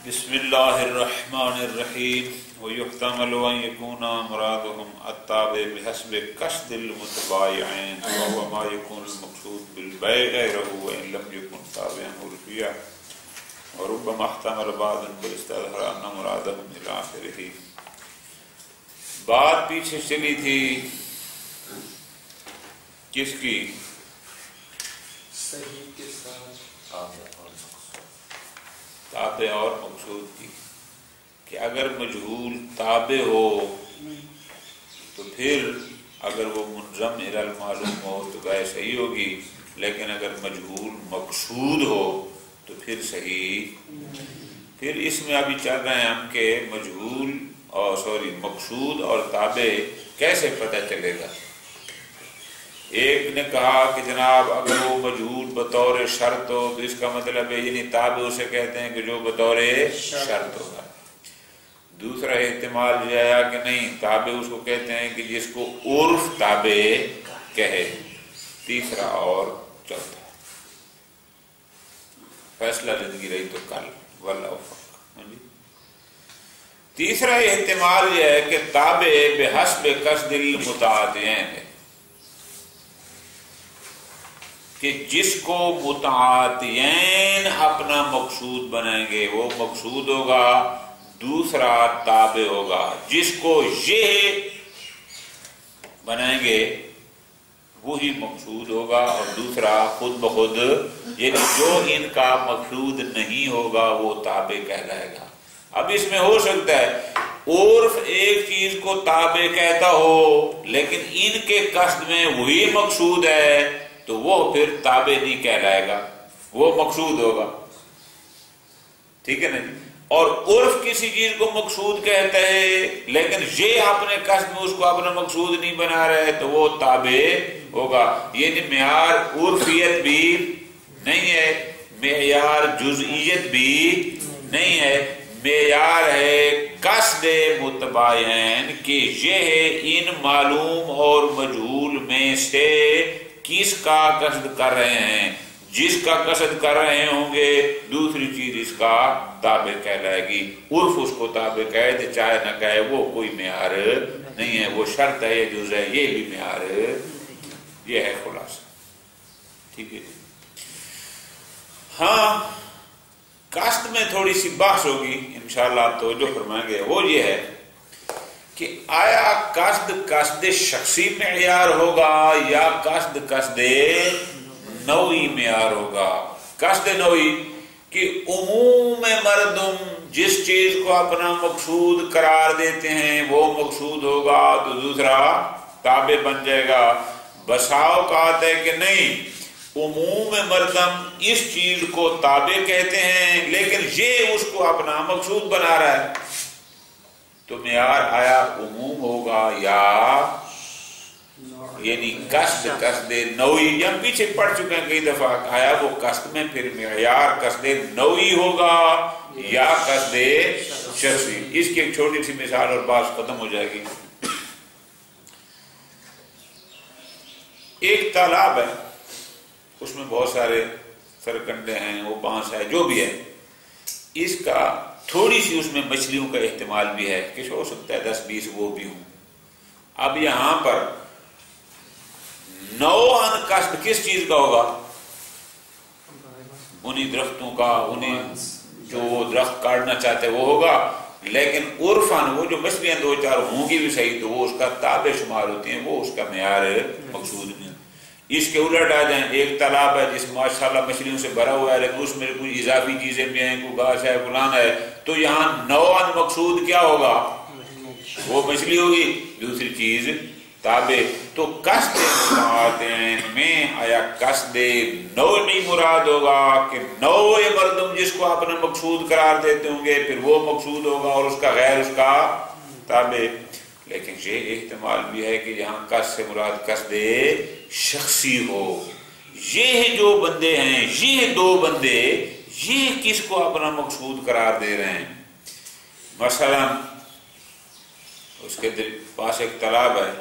بسم اللہ الرحمن الرحیم ويحتمل أن يكون مرادهم التابع بحسب قصد المتبايعين وهو ما يكون المقصود بالبيع غيره وإن لم يكن تابعا عرفيا وربما احتمل بعض بالاستظهار أن مرادهم إلى آخره. بات پیچھے چلی تھی کس کی؟ صحیح کے ساتھ تابع اور مقصود کی، کہ اگر مجہول تابع ہو تو پھر اگر وہ منضم الی المعلوم ہو تو گائے صحیح ہوگی، لیکن اگر مجہول مقصود ہو تو پھر صحیح. پھر اس میں ابھی چل رہے ہیں ہم کہ مجہول مقصود اور تابع کیسے پتہ چلے گا. ایک نے کہا کہ جناب اگر وہ مجہول بطور شرط ہو تو اس کا مطلب ہے یعنی تابع اسے کہتے ہیں کہ جو بطور شرط ہوگا. دوسرا احتمال یہ آیا کہ نہیں، تابع اس کو کہتے ہیں کہ جس کو عرف تابع کہے. تیسرا اور چوتھا فیصلہ زندگی رہی تو کل واللہ. تیسرا احتمال یہ ہے کہ تابع بحسب قصد المتعاطیین ہے، کہ جس کو متعاطیین اپنا مقصود بنائیں گے وہ مقصود ہوگا، دوسرا تابع ہوگا. جس کو یہ بنائیں گے وہی مقصود ہوگا اور دوسرا خود بخود، یعنی جو ان کا مقصود نہیں ہوگا وہ تابع کہلائے گا. اب اس میں ہو سکتا ہے عرف ایک چیز کو تابع کہتا ہو لیکن ان کے قصد میں وہی مقصود ہے تو وہ پھر تابع نہیں کہلائے گا، وہ مقصود ہوگا. ٹھیک ہے نا جی. اور عرف کسی چیز کو مقصود کہتا ہے لیکن یہ اپنے قصد میں اس کو اپنا مقصود نہیں بنا رہا ہے تو وہ تابع ہوگا. یعنی معیار عرفیت بھی نہیں ہے، معیار جزئیت بھی نہیں ہے، معیار ہے قصد متباین، کہ یہ ان معلوم اور مجہول میں سے کس کا قصد کر رہے ہیں. جس کا قصد کر رہے ہوں گے دوسری چیز اس کا تابع کہلائے گی. عرف اس کو تابع کہے تو چاہے نہ کہے وہ کوئی معیار نہیں ہے، وہ شرط ہے، یہ جز ہے، یہ بھی معیار. یہ ہے خلاصہ. ٹھیک ہے. ہاں قصد میں تھوڑی سی بحث ہوگی انشاءاللہ، آپ توجہ فرمائیں گے. وہ یہ ہے کہ آیا قصد شخصی معیار ہوگا یا قصد نوعی معیار ہوگا. قصد نوعی کہ عموم مردم جس چیز کو اپنا مقصود قرار دیتے ہیں وہ مقصود ہوگا تو دوسرا تابع بن جائے گا. بسا اوقات ہے کہ نہیں، عموم مردم اس چیز کو تابع کہتے ہیں لیکن یہ اس کو اپنا مقصود بنا رہا ہے تو معیار آیا عموم ہوگا یا یعنی قصد نوعی. یا پیچھے پڑھ چکے ہیں کئی دفعہ، آیا وہ قصد میں پھر معیار قصد نوعی ہوگا یا قصد شخصی. اس کی ایک چھوٹی سی مثال اور بات ختم ہو جائے گی. ایک تالاب ہے، اس میں بہت سارے سرکنڈے ہیں، وہ بانس ہے، جو بھی ہے. اس کا تھوڑی سی اس میں مچھلیوں کا احتمال بھی ہے کہ ہو سکتا ہے 10-20 وہ بھی ہوں. اب یہاں پر نوعاً قصد کس چیز کا ہوگا؟ انہی درختوں کا، انہی جو وہ درخت کاٹنا چاہتے وہ ہوگا. لیکن عرفاً وہ جو مچھلیاں 2-4 ہوں گی بھی صحیح تو وہ اس کا تابع شمار ہوتی ہیں، وہ اس کا معیار مقصود نہیں. اس کے الٹ آ جائیں، ایک تالاب ہے جس ماشاءاللہ مچھلیوں سے بھرا ہوا ہے لیکن اس میں کوئی اضافی چیزیں بھی ہیں، کوئی گھاس ہے، فلان ہے، تو یہاں نوعاً مقصود کیا ہوگا؟ وہ مچھلی ہوگی، دوسری چیز تابع. تو قصد متعاطیین میں آیا قصد نوعی مراد ہوگا کہ نوع مردم جس کو اپنا مقصود قرار دیتے ہوں گے پھر وہ مقصود ہوگا اور اس کا غیر اس کا تابع. لیکن یہ احتمال بھی ہے کہ یہاں قصد سے مراد قصد شخصی ہو. یہ جو بندے ہیں، یہ 2 بندے، یہ کس کو اپنا مقصود قرار دے رہے ہیں؟ مثلا اس کے پاس ایک تالاب ہے،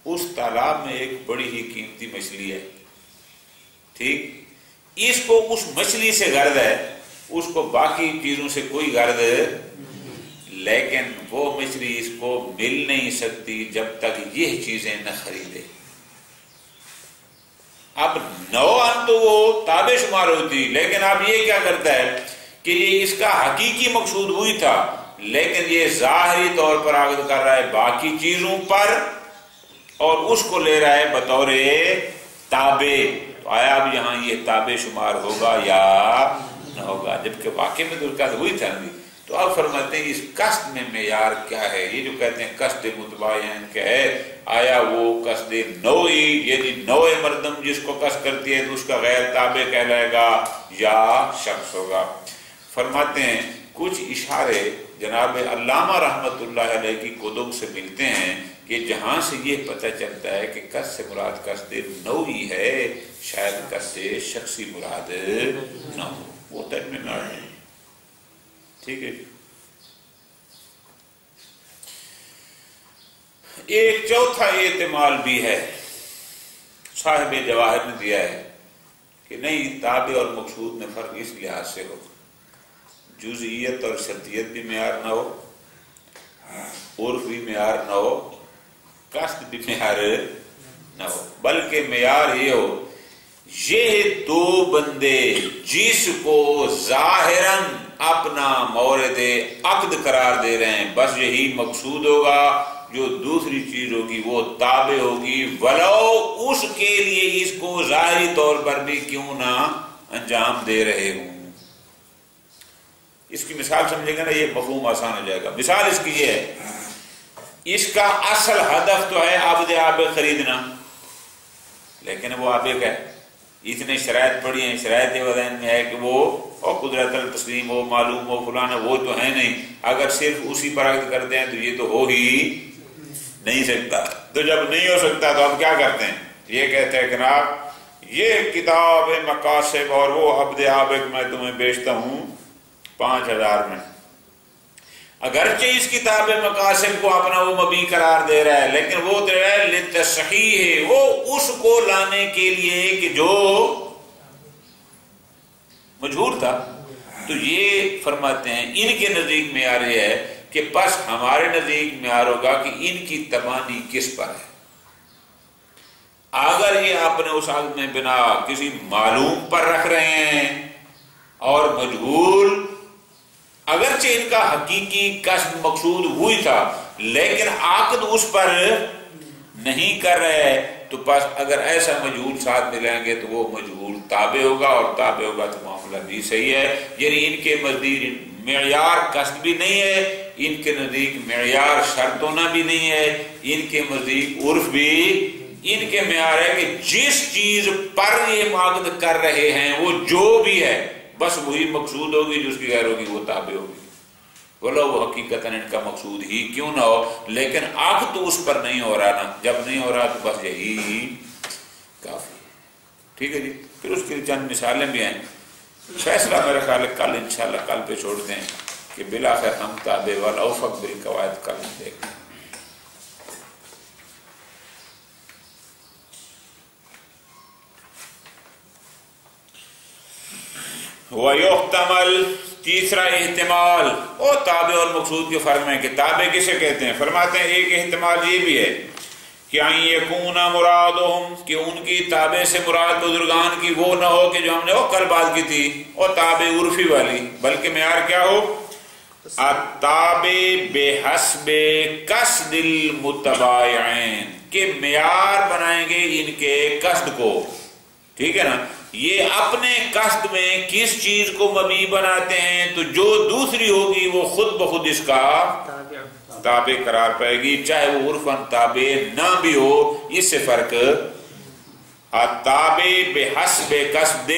اس تالاب میں ایک بڑی ہی قیمتی مچھلی ہے. ٹھیک، اس کو اس مچھلی سے غرض ہے اس کو باقی چیزوں سے کوئی غرض، لیکن وہ مصری اس کو مل نہیں سکتی جب تک یہ چیزیں نہ خریدے۔ اب نوعاً تو وہ تابع شمار ہوتی، لیکن اب یہ کیا کرتا ہے کہ یہ اس کا حقیقی مقصود وہی تھا، لیکن یہ ظاہری طور پر عقد کر رہا ہے باقی چیزوں پر اور اس کو لے رہا ہے بطور تابع۔ تو آیا اب یہاں یہ تابع شمار ہوگا یا نہ ہوگا؟ جبکہ واقع میں تو اس کا وہی تھا نہیں۔ تو اب فرماتے ہیں اس قصد میں معیار کیا ہے؟ یہ جو کہتے ہیں قصد متباین کیا ہے، آیا وہ قصد نوعی یعنی نوع مردم جس کو قصد کرتی ہے تو اس کا غیر تابع کہلائے گا یا شخص ہوگا؟ فرماتے ہیں کچھ اشارے جناب علامہ رحمت اللہ علیہ کی کتب سے ملتے ہیں کہ جہاں سے یہ پتہ چلتا ہے کہ قصد سے مراد قصد نوعی ہے، شاید قصد شخصی مراد نہ ہو، وہ ترجمے میں آ رہے ہیں۔ ٹھیک ہے۔ ایک چوتھا احتمال بھی ہے، صاحب جواہر نے دیا ہے کہ نہیں، تابع اور مقصود میں فرق اس لحاظ سے ہو، جزئیت اور شرطیت بھی معیار نہ ہو، عرف بھی معیار نہ ہو، قصد بھی معیار نہ ہو، بلکہ معیار یہ ہو یہ دو بندے جس کو ظاہراً اپنا مورد عقد قرار دے رہے ہیں، بس یہی مقصود ہوگا، جو دوسری چیز ہوگی وہ تابع ہوگی، ولو اس کے لیے اس کو ظاہری طور پر بھی کیوں نہ انجام دے رہے ہوں۔ اس کی مثال سمجھے گا نا، یہ مفہوم آسان ہو جائے گا۔ مثال اس کی یہ ہے، اس کا اصل ہدف تو ہے عبد عابق خریدنا، لیکن وہ عابق ہے، اتنے شرائط پڑی ہیں، شرائط ذہن میں ہے کہ وہ قدرت التسلیم ہو، معلوم ہو، فلانا، وہ تو ہے نہیں۔ اگر صرف اسی پر عقد کرتے ہیں تو یہ تو ہو ہی نہیں سکتا۔ تو جب نہیں ہو سکتا تو ہم کیا کرتے ہیں؟ یہ کہتے ہیں کہ جناب یہ کتاب مقاصد اور وہ عبد عابق میں تمہیں بیچتا ہوں 5000 میں۔ اگرچہ اس کتاب مقاصد کو اپنا وہ مبی قرار دے رہا ہے، لیکن وہ دے رہا ہے لتصحیح ہے، وہ اس کو لانے کے لیے کہ جو مجہور تھا۔ تو یہ فرماتے ہیں ان کے نزدیک معیار یہ ہے کہ بس ہمارے نزدیک معیار ہوگا کہ ان کی تمانی کس پر ہے۔ اگر یہ اپنے اس عقد میں بنا کسی معلوم پر رکھ رہے ہیں اور مجہول، اگرچہ ان کا حقیقی قصد مقصود وہی تھا لیکن عقد اس پر نہیں کر رہے، تو بس اگر ایسا مجہول ساتھ ملیں گے تو وہ مجہول تابع ہوگا، اور تابع ہوگا تو معاملہ بھی صحیح ہے۔ یعنی ان کے نزدیک معیار قصد بھی نہیں ہے، ان کے نزدیک معیار شرط ہونا بھی نہیں ہے، ان کے نزدیک عرف بھی، ان کے معیار ہے کہ جس چیز پر یہ عقد کر رہے ہیں وہ جو بھی ہے بس وہی مقصود ہوگی، جو اس کی غیر ہوگی وہ تابع ہوگی، بولو وہ حقیقتاً ان کا مقصود ہی کیوں نہ ہو، لیکن عقد تو اس پر نہیں ہو رہا نا، جب نہیں ہو رہا تو بس یہی کافی۔ ٹھیک ہے جی۔ پھر اس کی چند مثالیں بھی ہیں، فیصلہ میرے خیال ہے کل انشاءاللہ کل پہ چھوڑتے ہیں کہ بالآخر ہم تابع والاوفق بالقواعد کل دیکھیں۔ وَيُحْتَمَلْ تیسرا احتمال، او تابع اور مقصود کے فرق میں کہ تابع کسے کہتے ہیں؟ فرماتے ہیں ایک احتمال یہ بھی ہے کہ ان یکون مرادہم، کہ ان کی تابع سے مراد بزرگان کی وہ نہ ہو کہ جو ہم نے وہ کل بات کی تھی، اور تابع عرفی والی، بلکہ معیار کیا ہو؟ التابع بحسب قصد المتباعین، کہ معیار بنائیں گے ان کے قصد کو، ٹھیک ہے نا، یہ اپنے قصد میں کس چیز کو مبی بناتے ہیں تو جو دوسری ہوگی وہ خود بخود اس کا تابع قرار پائے گی، چاہے وہ عرفاً تابع نہ بھی ہو۔ اس سے فرق التابع بحسب قصد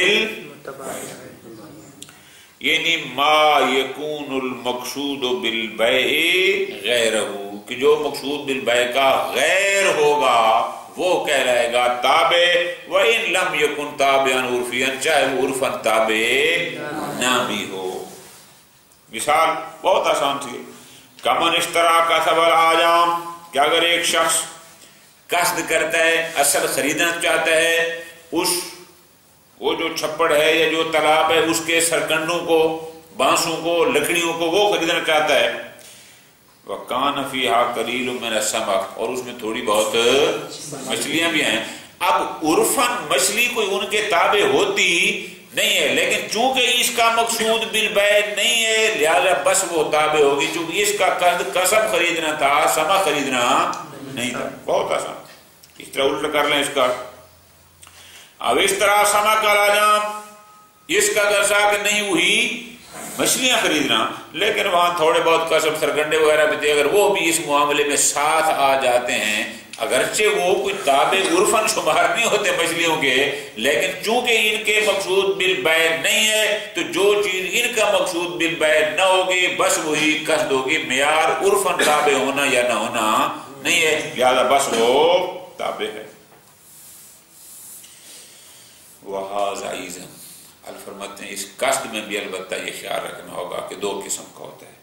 یعنی ما یکون المقصود بالبیع غیرہ، کہ جو مقصود بالبیع کا غیر ہوگا وہ کہلائے گا تابع، وَإِن لَمْ يَكُنْ تَابِعًا عُرْفِيًا، چاہے وہ عرفاً تابع نہ بھی ہو۔ مثال بہت آسان تھی، کمن اشترا کسب العاجام، کہ اگر ایک شخص قصد کرتا ہے، اصل خریدنا چاہتا ہے اس وہ جو چھپڑ ہے یا جو تالاب ہے اس کے سرکنڈوں کو، بانسوں کو، لکڑیوں کو وہ خریدنا چاہتا ہے. وَكَانَ فِيهَا قَلِيلٌ مِّنَ السَّمَكِ، اور اس میں تھوڑی بہت مچھلیاں بھی ہیں. اب عرفاً مچھلی کوئی ان کے تابع ہوتی نہیں ہے، لیکن چونکہ اس کا مقصود بالبیع نہیں ہے لہذا بس وہ تابع ہوگی. چونکہ اس کا قسم خریدنا تھا، سما خریدنا نہیں تھا. بہت آسان. اس طرح الٹ کر لیں اس کا. اب اس طرح سما کا راجام، اس کا درسا کہ نہیں ہوئی مچھلیاں خریدنا، لیکن وہاں تھوڑے بہت قسم سرگنڈے وغیرہ بھی تھے، اگر وہ بھی اس معاملے میں ساتھ آ جاتے ہیں، اگرچہ وہ کوئی تابع عرفاً شمار نہیں ہوتے مچھلیوں کے، لیکن چونکہ ان کے مقصود بالبیع نہیں ہے تو جو چیز ان کا مقصود بالبیع نہ ہوگی بس وہی قصد ہوگی. معیار عرفاً تابع ہونا یا نہ ہونا نہیں ہے، لہذا بس وہ تابع ہے. وَهَذَا أَيْضًا، فرماتے ہیں اس قصد میں بھی البتہ یہ خیال رکھنا ہوگا کہ دو قسم کا ہوتا ہے.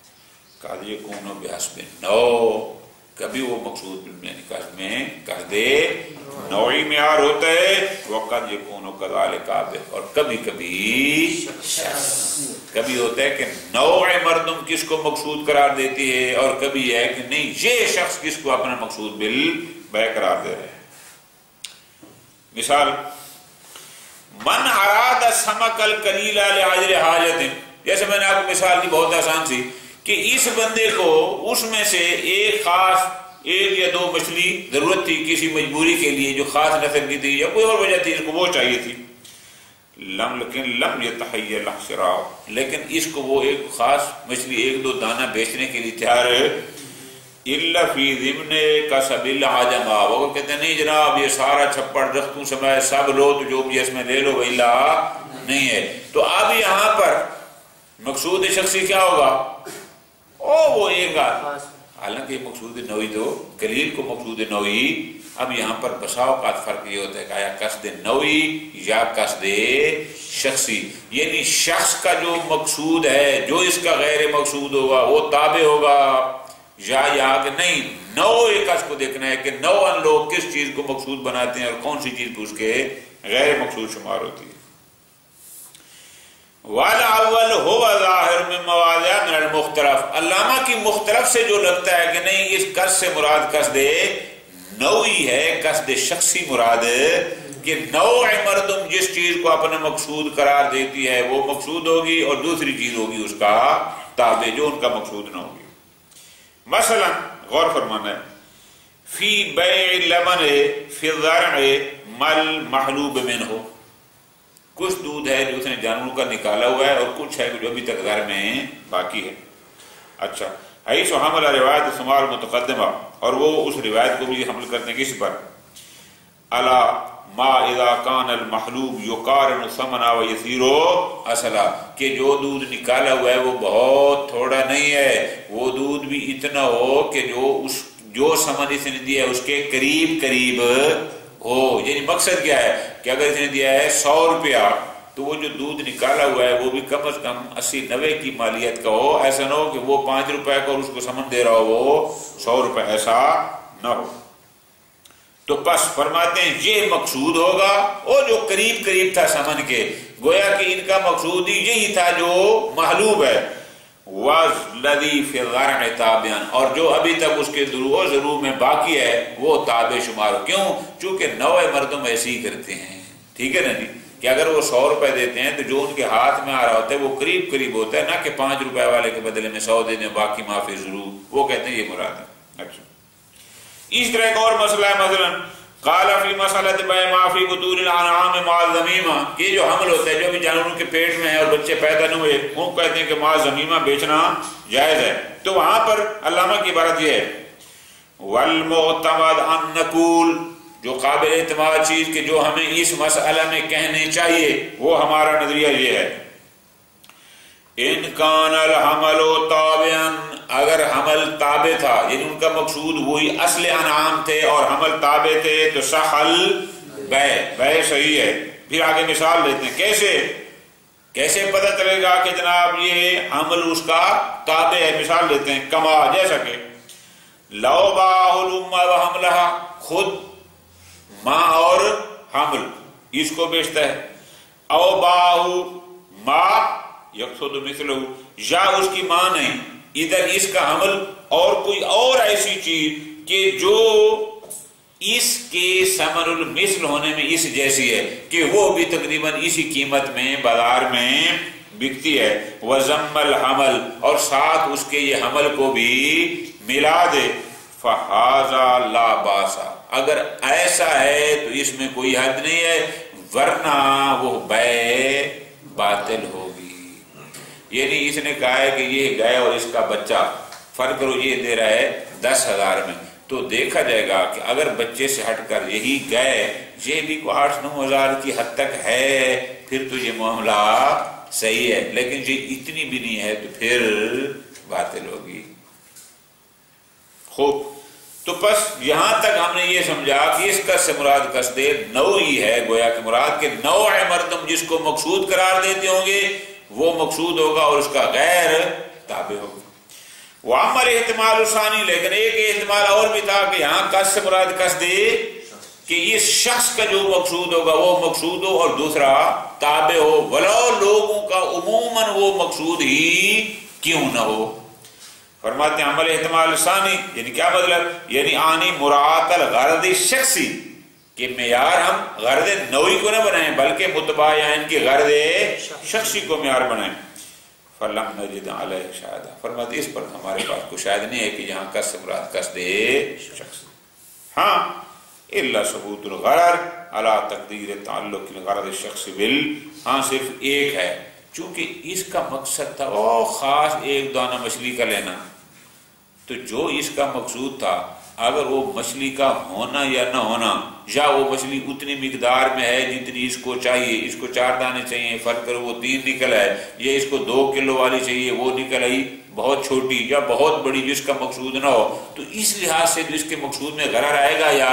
قَدْ يَكُونُ بِحَسْبِ النَّوْعِ، کبھی وہ مقصود یعنی قصد میں قصد نوعی معیار ہوتا ہے. وَقَدْ يَكُونُ كَذَلِكَ، اور کبھی کبھی شخص، کبھی ہوتا ہے کہ نوع مردم کس کو مقصود قرار دیتی ہے، اور کبھی ہے کہ نہیں یہ شخص کس کو اپنا مقصود بالبیع قرار دے رہے ہیں. مثال، من اراد سمک القلیل لعجل حاجت، جیسے میں نے آپ کو مثال دی بہت آسان سی کہ اس بندے کو اس میں سے ایک خاص ایک یا دو مچھلی ضرورت تھی کسی مجبوری کے لیے جو خاص نسل کی تھی یا کوئی اور وجہ تھی اس کو وہ چاہیے تھی. لیکن لم یتحیل له شراء، لیکن اس کو وہ ایک خاص مچھلی ایک دو دانہ بیچنے کے لیے تیار ہے. الا فی ضمن کسب العجم، وہ کہتے ہیں نہیں جناب یہ سارا چھپڑ درختوں سمیت سب لو تو جو بھی اس میں لے لو ویلا نہیں ہے. تو اب یہاں پر مقصود شخصی کیا ہوگا؟ وہ ایک حالانکہ مقصود نوعی تو قلیل کو مقصود نوعی. اب یہاں پر بسا اوقات فرق یہ ہوتا ہے کہ آیا قصد نوعی یا قصد شخصی، یعنی شخص کا جو مقصود ہے جو اس کا غیر مقصود ہوگا وہ تابع ہوگا، یا کہ نہیں نوع قصد کو دیکھنا ہے کہ نوعاً لوگ کس چیز کو مقصود بناتے ہیں اور کون سی چیز اس کے غیر مقصود شمار ہوتی ہے. والاول هو ظاہر من مواضع من المختلف، علامہ کی مختلف سے جو لگتا ہے کہ نہیں اس قصد سے مراد قصد نوعی ہے، قصد شخصی مراد کہ نوع مردم جس چیز کو اپنا مقصود قرار دیتی ہے وہ مقصود ہوگی اور دوسری چیز ہوگی اس کا تابع جو ان کا مقصود نہ ہوگی. مثلا غور فرمانا ہے فی بیع لبن فی الزرع مل محلوب منہ، کچھ دودھ ہے جو اس نے جانوروں کا نکالا ہوا ہے اور کچھ ہے جو ابھی تک گھر میں باقی ہے. اچھا حیث حمل روایت شمار متقدمہ، اور وہ اس روایت کو بھی حمل کرتے ہیں کس پر؟ الا ما اذا کان المحلوب یقارن ثمنا ویسیر اصلا، کہ جو دودھ نکالا ہوا ہے وہ بہت تھوڑا نہیں ہے، وہ دودھ بھی اتنا ہو کہ جو ثمن اس نے دیا ہے اس کے قریب قریب ہو. یعنی مقصد کیا ہے کہ اگر اس نے دیا ہے 100 روپیہ تو وہ جو دودھ نکالا ہوا ہے وہ بھی کم از کم 80-90 کی مالیت کا ہو. ایسا نہ ہو کہ وہ 5 روپے کا اور اس کو ثمن دے رہا ہو وہ 100 روپے، ایسا نہ ہو. تو بس فرماتے ہیں یہ مقصود ہوگا اور جو قریب قریب تھا ثمن کے، گویا کہ ان کا مقصود ہی یہی تھا جو محلوب ہے. وَالَّذِي فِي الزَّرْعِ تَابِعًا، اور جو ابھی تک اس کے دروع و ضرور میں باقی ہے وہ تابع شمار. کیوں؟ چونکہ نوع مردم ایسے ہی کرتے ہیں. ٹھیک ہے نا جی، کہ اگر وہ 100 روپے دیتے ہیں تو جو ان کے ہاتھ میں آ رہا ہوتا ہے وہ قریب قریب ہوتا ہے، نہ کہ 5 روپے والے کے بدلے میں 100 دے دیں باقی معافی ضرور. وہ کہتے ہیں یہ مراد ہے. اچھا اس طرح ایک اور مسئلہ ہے، مثلا قال فی مسئلۃ بیع ما فی بطون الانعام مع الذمیمہ، یہ جو حمل ہوتا ہے جو ابھی جانوروں کے پیٹ میں ہے اور بچے پیدا نہ ہوئے وہ کہتے ہیں کہ مع الذمیمہ بیچنا جائز ہے. تو وہاں پر علامہ کی عبارت یہ ہے والمعتمد ان نقول، جو قابل اعتماد چیز کہ جو ہمیں اس مسئلہ میں کہنے چاہیے وہ ہمارا نظریہ یہ ہے ان کان الحمل تابعا، اگر حمل تابع تھا یعنی ان کا مقصود وہی اصل انعام تھے اور حمل تابع تھے تو صح البیع صحیح ہے. پھر آگے مثال دیتے ہیں کیسے پتہ چلے گا کہ جناب یہ حمل اس کا تابع ہے. مثال دیتے ہیں کما جیسا کہ لو باع الام وحملها، خود ماں اور حمل اس کو بیچتا ہے. او باہو ماں یقصد مثلہ، یا اس کی ماں نے ادھر اس کا حمل اور کوئی اور ایسی چیز کہ جو اس کے ثمن المثل ہونے میں اس جیسی ہے کہ وہ بھی تقریباً اسی قیمت میں بازار میں بکتی ہے، وَضَمَّ الْحَمَلِ اور ساتھ اس کے یہ حمل کو بھی ملا دے، فَحَاذَا لَا بَاسَ اگر ایسا ہے تو اس میں کوئی حد نہیں ہے، ورنہ وہ بیع باطل ہوگی۔ یعنی اس نے کہا ہے کہ یہ گائے اور اس کا بچہ فرق کرو، یہ دے رہا ہے 10,000 میں، تو دیکھا جائے گا کہ اگر بچے سے ہٹ کر یہی گائے یہ بھی کو 8-9 ہزار کی حد تک ہے، پھر تو یہ معاملہ صحیح ہے، لیکن یہ اتنی بھی نہیں ہے تو پھر باطل ہوگی۔ خوب، تو بس یہاں تک ہم نے یہ سمجھا کہ اس کا سے مراد قصد نوع ہی ہے، گویا کہ مراد کے نوع مردم جس کو مقصود قرار دیتے ہوں گے وہ مقصود ہوگا اور اس کا غیر تابع ہوگا۔ وعمر احتمال ثانی، لیکن ایک احتمال اور بھی تھا کہ یہاں قصد سے مراد قصد کہ اس شخص کا جو مقصود ہوگا وہ مقصود ہو اور دوسرا تابع ہو، ولو لوگوں کا عموماً وہ مقصود ہی کیوں نہ ہو۔ فرماتے ہیں عمل احتمال ثانی یعنی کیا مطلب، یعنی آنی مراعات الغرض شخصی، کہ معیار ہم غرض نوعی کو نہ بنائیں بلکہ متباین کی غرض شخصی کو معیار بنائیں۔ فَلَمْ نَجِدْ عَلَيْهِ شَاهِدًا، فرماتے اس پر ہمارے پاس کوئی شاہد نہیں ہے کہ یہاں قصد سے مراد قصد شخص، ہاں الا ثبوت الغرض علی تقدیر تعلق الغرض الشخص بال، ہاں صرف ایک ہے، چونکہ اس کا مقصد تھا وہ خاص ایک دانہ مچھلی کا لینا، تو جو اس کا مقصود تھا اگر وہ مچھلی کا ہونا یا نہ ہونا، یا وہ مچھلی اتنی مقدار میں ہے جتنی اس کو چاہیے، اس کو 4 دانے چاہیے، فرق کرو وہ 3 نکل ہے، یا اس کو 2 کلو والی چاہیے وہ نکل آئی بہت چھوٹی یا بہت بڑی جس کا مقصود نہ ہو، تو اس لحاظ سے جس کے مقصود میں غرض آئے گا یا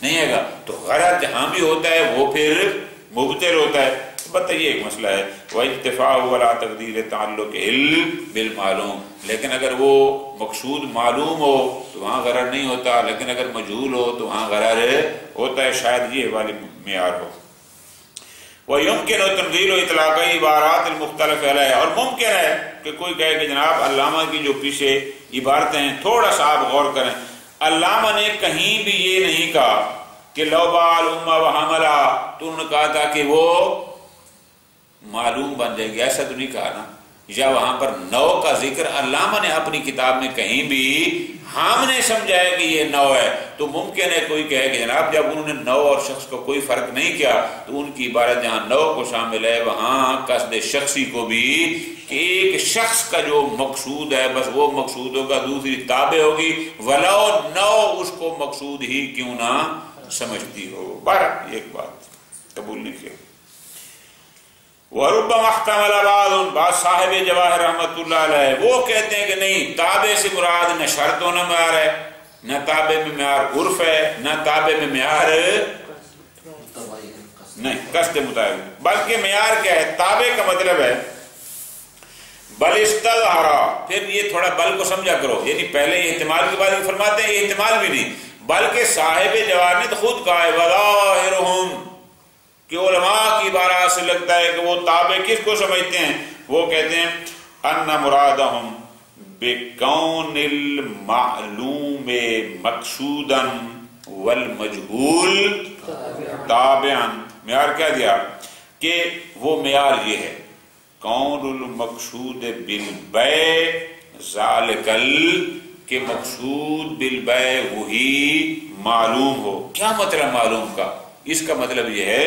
نہیں آئے گا، تو غرض جہاں بھی ہوتا ہے وہ پھر مبطل ہوتا ہے۔ بتائیے ایک مسئلہ ہے وَاِتِّفَاقُ وَلَا تَقْدِيرِ تَعَلُّقِ علم بالمعلوم، لیکن اگر وہ مقصود معلوم ہو تو وہاں غرض نہیں ہوتا، لیکن اگر مجہول ہو تو وہاں غرض ہوتا ہے، شاید یہ والی معیار ہو۔ وَيُمْكِنُ تَنْزِيلُ اِطْلَاقِ عبارات المختلف علیہ، اور ممکن ہے کہ کوئی کہے کہ جناب علامہ کی جو پیچھے عبارتیں ہیں تھوڑا سا آپ غور کریں، علامہ نے کہیں بھی یہ نہیں کہا کہ لو بال امہ و حملہ، تو انہوں نے کہا تھا کہ وہ معلوم بن جائے گی، ایسا تو نہیں کہا نا، یا وہاں پر نو کا ذکر علامہ نے اپنی کتاب میں کہیں بھی ہم نے سمجھایا کہ یہ نو ہے، تو ممکن ہے کوئی کہے کہ جناب جب انہوں نے نو اور شخص کو کوئی فرق نہیں کیا تو ان کی عبارت جہاں نو کو شامل ہے وہاں قصد شخصی کو بھی، کہ ایک شخص کا جو مقصود ہے بس وہ مقصود ہوگا، دوسری تابع ہوگی ولو نو اس کو مقصود ہی کیوں نہ سمجھتی ہو۔ بہرحال ایک بات قبول نہیں کیا۔ وَرُبَّمَا احْتَمَلَ بعض صاحب جواہر رحمۃ اللہ علیہ وہ کہتے ہیں کہ نہیں، تابع سے مراد نہ شرط و نہ معیار ہے، نہ تابع میں معیار عرف ہے، نہ تابع میں معیار نہیں قصد مطابق، بلکہ معیار کیا ہے، تابع کا مطلب ہے بل استظہرا، پھر یہ تھوڑا بل کو سمجھا کرو، یعنی پہلے احتمال کے بعد فرماتے ہیں احتمال بھی نہیں، بلکہ صاحب جواہر نے تو خود کہا ہے وَظَاهِرُهُمْ، کہ علماء کی عبارات سے لگتا ہے کہ وہ تابع کس کو سمجھتے ہیں، وہ کہتے ہیں ان مرادہم بکون المعلوم مقصودا والمجہول تابعا، معیار کیا دیا کہ وہ معیار یہ ہے کون المقصود بالبیع ذالکل، کہ مقصود بالبیع وہی معلوم ہو۔ کیا مطلب معلوم کا؟ اس کا مطلب یہ ہے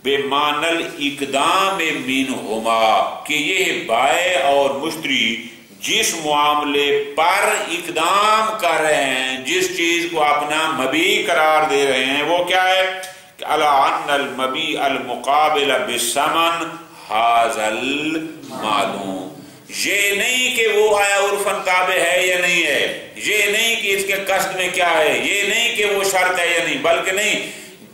بِمَعْنَ الْإِقْدَامِ مِنْهُمَا، کہ یہ بائع اور مشتری جس معاملے پر اقدام کر رہے ہیں، جس چیز کو اپنا مبیع قرار دے رہے ہیں، وہ کیا ہے عَلَىٰ أَنَّ الْمَبِيعَ الْمُقَابِلَ بِالثَّمَنِ هَٰذَا الْمَعْلُومِ، یہ نہیں کہ وہ آیا عرفاً تابع ہے یا نہیں ہے، یہ نہیں کہ اس کے قصد میں کیا ہے، یہ نہیں کہ وہ شرط ہے یا نہیں، بلکہ نہیں،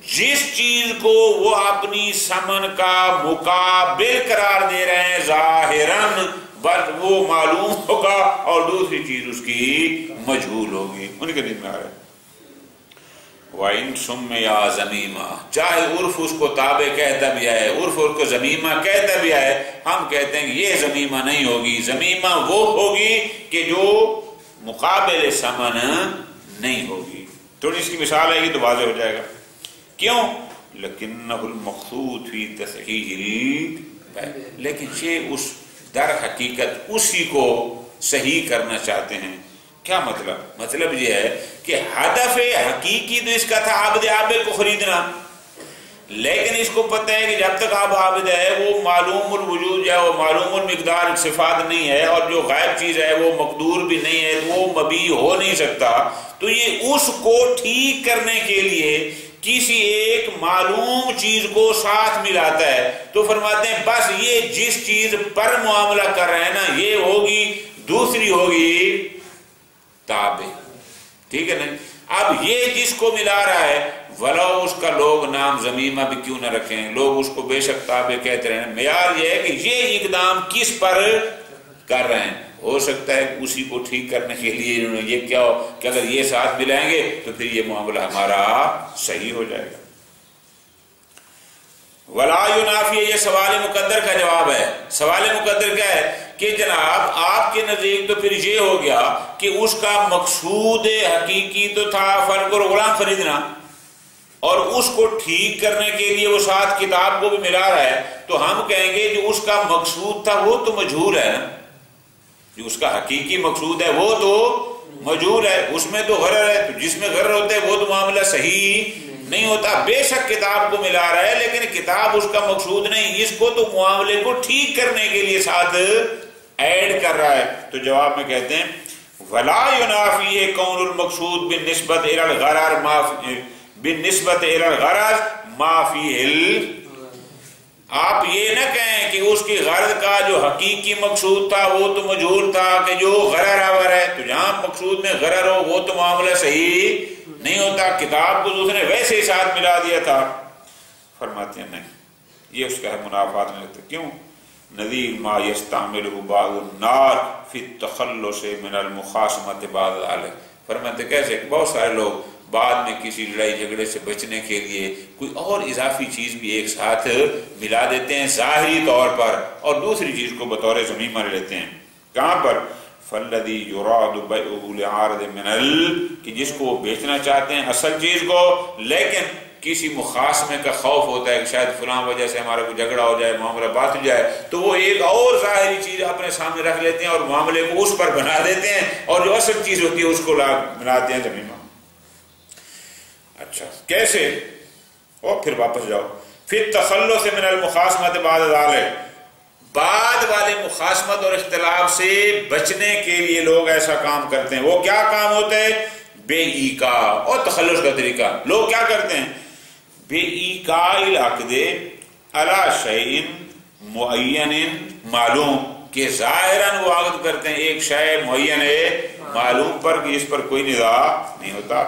جس چیز کو وہ اپنی ثمن کا مقابل قرار دے رہے ہیں ظاہراً بس وہ معلوم ہوگا اور دوسری چیز اس کی مجہول ہوگی، ان کے دل میں آ رہا ہے۔ وَإِن سُمِّيَا ذَمِيمًا، چاہے عرف اس کو تابع کہتا بھی ہے، عرف اس کو ذمیمہ کہتا بھی ہے، ہم کہتے ہیں کہ یہ ذمیمہ نہیں ہوگی، ذمیمہ وہ ہوگی کہ جو مقابل ثمن نہیں ہوگی۔ تھوڑی اس کی مثال آئے گی تو واضح ہو جائے گا کیوں؟ لَكِنَّهُ الْمَقْصُودُ فِي تَصْحِيحِ الْبَيْعِ، لیکن یہ اس در حقیقت اسی کو صحیح کرنا چاہتے ہیں۔ کیا مطلب؟ مطلب یہ ہے کہ ہدف حقیقی تو اس کا تھا عبد عابد کو خریدنا، لیکن اس کو پتہ ہے کہ جب تک آپ عابد ہے وہ معلوم الوجود ہے، وہ معلوم المقدار صفات نہیں ہے، اور جو غائب چیز ہے وہ مقدور بھی نہیں ہے، تو وہ مبیع ہو نہیں سکتا۔ تو یہ اس کو ٹھیک کرنے کے لیے کسی ایک معلوم چیز کو ساتھ ملاتا ہے، تو فرماتے ہیں بس یہ جس چیز پر معاملہ کر رہے ہیں نا، یہ ہوگی، دوسری ہوگی تابع، ٹھیک ہے نا؟ اب یہ جس کو ملا رہا ہے، ولو اس کا لوگ نام ذمیمہ بھی کیوں نہ رکھیں، لوگ اس کو بے شک تابع کہتے رہے ہیں، معیار یہ ہے کہ یہ اقدام کس پر کر رہے ہیں۔ ہو سکتا ہے اسی کو ٹھیک کرنے کے لیے انہوں نے یہ کیا ہو کہ اگر یہ ساتھ ملائیں گے تو پھر یہ معاملہ ہمارا صحیح ہو جائے گا۔ ولا ینافی، یہ سوال مقدر کا جواب ہے۔ سوال مقدر کیا ہے کہ جناب آپ کے نزدیک تو پھر یہ ہو گیا کہ اس کا مقصود حقیقی تو تھا فرق اور غلام خریدنا، اور اس کو ٹھیک کرنے کے لیے وہ ساتھ کتاب کو بھی ملا رہا ہے، تو ہم کہیں گے جو اس کا مقصود تھا وہ تو مجہول ہے نا، جو اس کا حقیقی مقصود ہے وہ تو مجہول ہے، اس میں تو غرر ہے، تو جس میں غرر ہوتا ہے وہ تو معاملہ صحیح نہیں ہوتا۔ بے شک کتاب کو ملا رہا ہے لیکن کتاب اس کا مقصود نہیں، اس کو تو معاملے کو ٹھیک کرنے کے لیے ساتھ ایڈ کر رہا ہے۔ تو جواب میں کہتے ہیں ولا ینافی کون المقصود بالنسبت الی الغرض ما فیہ، آپ یہ نہ کہیں کہ اس کی غرض کا جو حقیقی مقصود تھا وہ تو مجہول تھا، کہ جو غرر آور ہے، تو جہاں مقصود میں غرر ہو وہ تو معاملہ صحیح نہیں ہوتا، کتاب کو دوسرے ویسے ہی ساتھ ملا دیا تھا۔ فرماتے ہیں نہیں، یہ اس کا ہے منافات میں لگتا ہے۔ کیوں؟ نظیر ما یستعملہ بعض النار فی التخلص من المخاصمۃ بعض علیہ، فرماتے کیسے کہ بہت سارے لوگ بعد میں کسی لڑائی جھگڑے سے بچنے کے لیے کوئی اور اضافی چیز بھی ایک ساتھ ملا دیتے ہیں ظاہری طور پر، اور دوسری چیز کو بطور ذمیمہ لے لیتے ہیں۔ کہاں پر؟ فالذی یراد بیعہ لعارض من کہ جس کو وہ بیچنا چاہتے ہیں اصل چیز کو، لیکن کسی مخاصمے کا خوف ہوتا ہے کہ شاید فلاں وجہ سے ہمارا کوئی جھگڑا ہو جائے، معاملہ بات ہو جائے، تو وہ ایک اور ظاہری چیز اپنے سامنے رکھ لیتے ہیں اور معاملے کو اس پر بنا دیتے ہیں، اور جو اصل چیز ہوتی ہے اس کو بناتے ہیں ذمیمہ۔ اچھا کیسے؟ اور پھر واپس جاؤ، پھر تخلص من المخاصمۃ بعد ذلک، بعد والے مخاصمت اور اختلاف سے بچنے کے لیے لوگ ایسا کام کرتے ہیں۔ وہ کیا کام ہوتا ہے؟ بے ایقا، اور تخلص کا طریقہ لوگ کیا کرتے ہیں؟ بے ایقا العقد علی شیء معین معلوم، کہ ظاہراً وہ عقد کرتے ہیں ایک شے معین معلوم پر کہ اس پر کوئی نزاع نہیں ہوتا۔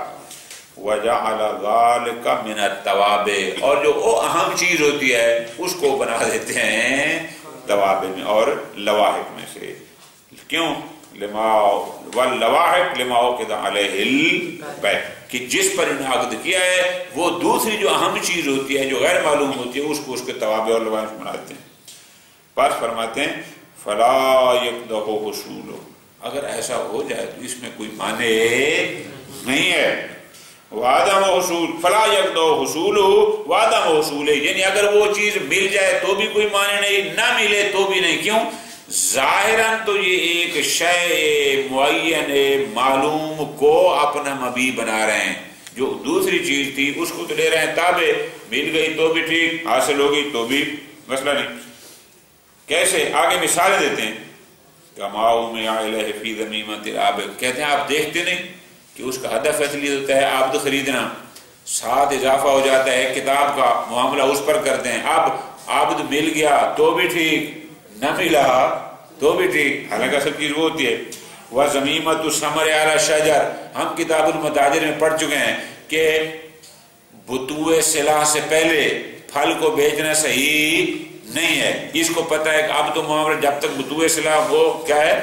وَجَعَلَ ذَلِكَ مِنَ التَّوَابِعِ، اور جو وہ اہم چیز ہوتی ہے اس کو بنا دیتے ہیں توابع میں اور لواحق میں سے۔ کیوں؟ وَاللَّوَاحِقُ لِمَا عُقِدَ عَلَيْهِ الْبَيْعُ، کہ جس پر انہوں نے عقد کیا ہے وہ دوسری جو اہم چیز ہوتی ہے جو غیر معلوم ہوتی ہے اس کو اس کے توابع اور لواحق بناتے ہیں۔ بات فرماتے ہیں فَلَا يَقْدَحُ حُصُولُهُ، اگر ایسا ہو جائے تو اس میں کوئی معنی نہیں ہے۔ وعدم حصول فلا یقدح حصولہ وعدم حصولہ، یعنی اگر وہ چیز مل جائے تو بھی کوئی معنی نہیں، نہ ملے تو بھی نہیں۔ کیوں؟ ظاہراً تو یہ ایک شے معین معلوم کو اپنا مبیع بنا رہے ہیں، جو دوسری چیز تھی اس کو تو لے رہے ہیں تابع، مل گئی تو بھی ٹھیک، حاصل ہوگی تو بھی مسئلہ نہیں۔ کیسے؟ آگے مثالیں دیتے ہیں۔ کما اُمِعَ إِلَیْهِ فِی ذَمِیمَۃِ الْعَابِد، کہتے ہیں آپ دیکھتے نہیں کہ اس کا ہدف اصلی ہوتا ہے عبد خریدنا، ساتھ اضافہ ہو جاتا ہے کتاب کا، معاملہ اس پر کرتے ہیں۔ اب عبد مل گیا تو بھی ٹھیک، نہ ملا تو بھی ٹھیک، حالانکہ اصل چیز وہ ہوتی ہے۔ وَضَمِیمَةُ الثَّمَرِ عَلَى الشَّجَرِ، ہم کتاب المتاجر میں پڑھ چکے ہیں کہ بطوع صلاح سے پہلے پھل کو بیچنا صحیح نہیں ہے۔ اس کو پتہ ہے کہ اب تو معاملہ جب تک بطوع صلاح وہ کیا ہے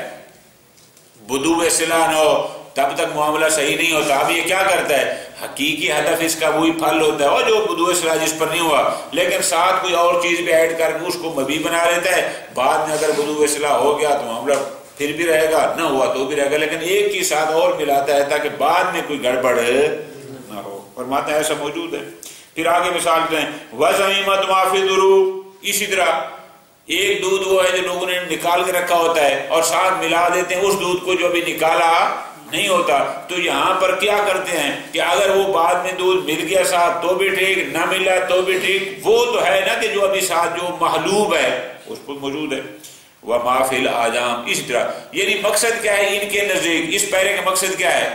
بدوع صلاح نہ ہو تب تک معاملہ صحیح نہیں ہوتا۔ اب یہ کیا کرتا ہے؟ حقیقی ہدف اس کا وہی پھل ہوتا ہے، اور جو بدو اصلاح جس پر نہیں ہوا لیکن ساتھ کوئی اور چیز بھی ایڈ کر کے اس کو مبی بنا لیتا ہے، بعد میں اگر بدو اصلاح ہو گیا تو معاملہ پھر بھی رہے گا، نہ ہوا تو بھی رہے گا، لیکن ایک چیز ساتھ اور ملاتا ہے تاکہ بعد میں کوئی گڑبڑ نہ ہو۔ فرماتا ہے ایسا موجود ہے۔ پھر آگے مثال دیں وَزَمِيمَةُ مَا فِي الدُّرُوعِ، اسی طرح ایک دودھ وہ ہے جو لوگوں نے نکال کے رکھا ہوتا ہے اور ساتھ ملا دیتے ہیں اس دودھ کو جو ابھی نکالا نہیں ہوتا، تو یہاں پر کیا کرتے ہیں کہ اگر وہ بعد میں دودھ مل گیا ساتھ تو بھی ٹھیک، نہ ملا تو بھی ٹھیک، وہ تو ہے نا کہ جو ابھی ساتھ جو محلوب ہے اس پر موجود ہے۔ وَمَا فِي الْآجَامِ، اسی طرح یعنی مقصد کیا ہے ان کے نزدیک، اس پیرے کا مقصد کیا ہے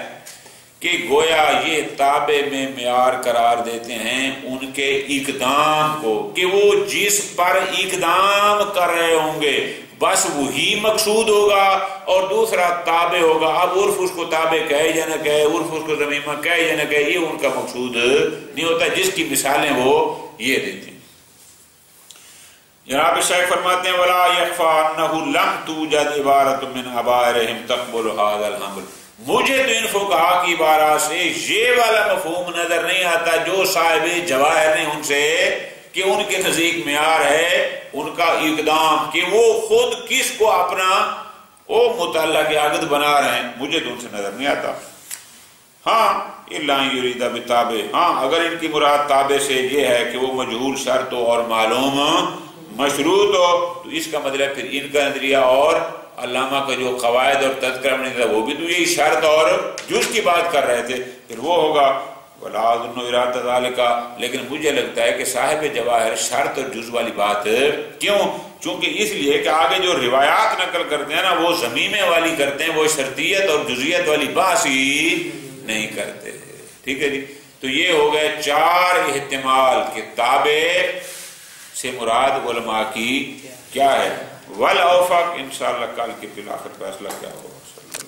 کہ گویا یہ تابع میں معیار قرار دیتے ہیں ان کے اقدام کو، کہ وہ جس پر اقدام کر رہے ہوں گے بس وہی مقصود ہوگا اور دوسرا تابع ہوگا۔ اب عرف اس کو تابع کہے یا نہ کہے، عرف اس کو ذمیمہ کہے یا نہ کہے، یہ ان کا مقصود نہیں ہوتا، جس کی مثالیں وہ یہ دیتے ہیں۔ جناب شیخ فرماتے ہیں وَلَا يَخْفَى أَنَّهُ لَمْ تُوجَدْ عِبَارَةٌ مِّنْ عَبَائِرِهِمْ تَقْبُلُ هَذَا الْحَمْلِ، مجھے تو ان فقہا کی عبارات سے یہ والا مفہوم نظر نہیں آتا جو صاحب جواہر نے ان سے، کہ ان کے نزدیک معیار ہے ان کا اقدام، کہ وہ خود کس کو اپنا وہ متعلق عقد بنا رہے ہیں، مجھے تو ان سے نظر نہیں آتا۔ ہاں اِلَّا أَن يُرِيدَ بِالتَّابِعِ، ہاں اگر ان کی مراد تابع سے یہ ہے کہ وہ مجہول شرط ہو اور معلوم مشروط ہو، تو اس کا مطلب پھر ان کا نظریہ اور علامہ کا جو قواعد اور تذکرہ میں تھا وہ بھی تو یہی شرط اور جز کی بات کر رہے تھے، پھر وہ ہوگا وَلَا أَظُنُّ إِرَادَةَ ذَلِكَ، لیکن مجھے لگتا ہے کہ صاحب جواہر شرط اور جز والی بات کیوں؟ چونکہ اس لیے کہ آگے جو روایات نقل کرتے ہیں نا وہ ضمیمے والی کرتے ہیں، وہ شرطیت اور جزیت والی بات ہی نہیں کرتے۔ ٹھیک ہے جی، تو یہ ہو گئے 4 احتمال کہ تابع سے مراد علماء کی کیا ہے۔ والاوفق انشاءاللہ کل کے بالآخر فیصلہ کیا ہوگا۔